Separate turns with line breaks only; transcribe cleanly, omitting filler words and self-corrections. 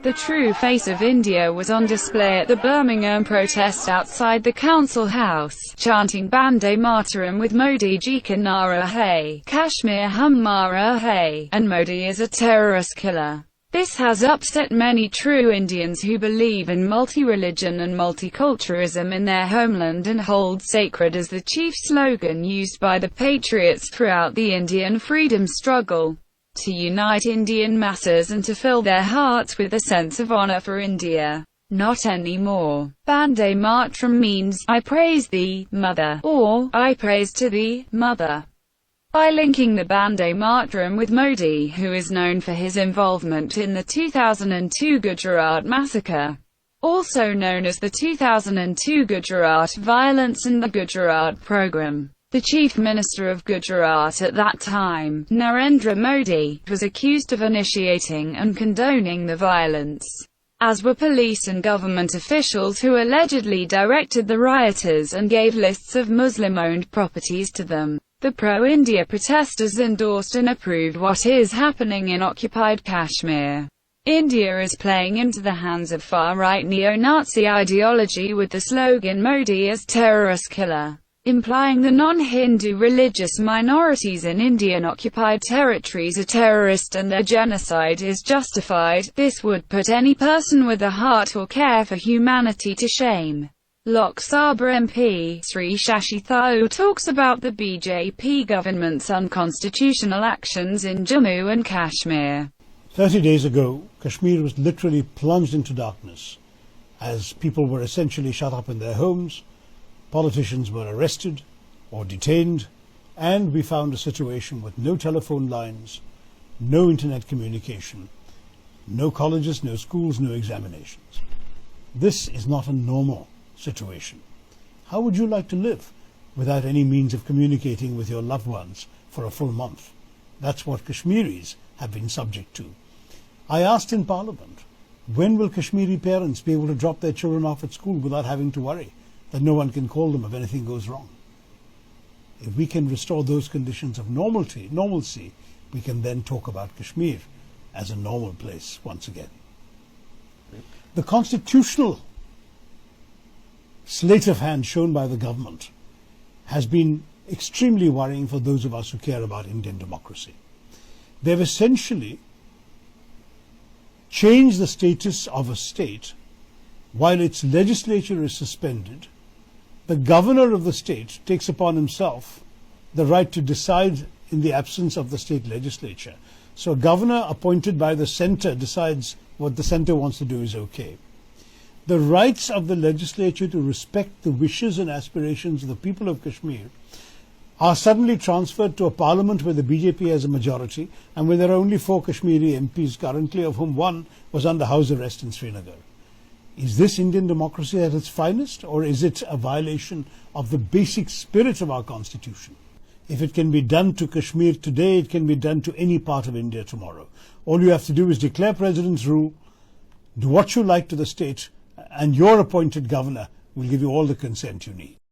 The true face of India was on display at the Birmingham Protest outside the Council House, chanting Bande Mataram with Modi G Ka-Naara Hai, Kashmir humara Hai, and Modi is a terrorist killer. This has upset many true Indians who believe in multi-religion and multiculturalism in their homeland and hold sacred as the chief slogan used by the patriots throughout the Indian freedom struggle, to unite Indian masses and to fill their hearts with a sense of honor for India. Not anymore. Bande Mataram means, I praise thee, mother, or, I praise to thee, mother. By linking the Bande Mataram with Modi, who is known for his involvement in the 2002 Gujarat Massacre, also known as the 2002 Gujarat violence and the Gujarat progrom. The Chief Minister of Gujarat at that time, Narendra Modi, was accused of initiating and condoning the violence, as were police and government officials who allegedly directed the rioters and gave lists of Muslim-owned properties to them. The pro-India protesters endorsed and approved what is happening in occupied Kashmir. India is playing into the hands of far-right neo-Nazi ideology with the slogan Modi is terrorist killer, implying the non-Hindu religious minorities in Indian-occupied territories are terrorist and their genocide is justified. This would put any person with a heart or care for humanity to shame. Lok Sabha MP, Sri Shashi Tharoor talks about the BJP government's unconstitutional actions in Jammu and Kashmir.
30 days ago, Kashmir was literally plunged into darkness, as people were essentially shut up in their homes, politicians were arrested or detained, and we found a situation with no telephone lines, no internet communication, no colleges, no schools, no examinations. This is not a normal situation. How would you like to live without any means of communicating with your loved ones for a full month? That's what Kashmiris have been subject to. I asked in Parliament, when will Kashmiri parents be able to drop their children off at school without having to worry that no one can call them if anything goes wrong? If we can restore those conditions of normalcy, we can then talk about Kashmir as a normal place once again. The constitutional sleight of hand shown by the government has been extremely worrying for those of us who care about Indian democracy. They've essentially changed the status of a state while its legislature is suspended. The governor of the state takes upon himself the right to decide in the absence of the state legislature. So a governor appointed by the centre decides what the centre wants to do is okay. The rights of the legislature to respect the wishes and aspirations of the people of Kashmir are suddenly transferred to a parliament where the BJP has a majority and where there are only 4 Kashmiri MPs currently, of whom 1 was under house arrest in Srinagar. Is this Indian democracy at its finest, or is it a violation of the basic spirit of our constitution? If it can be done to Kashmir today, it can be done to any part of India tomorrow. All you have to do is declare president's rule, do what you like to the state, and your appointed governor will give you all the consent you need.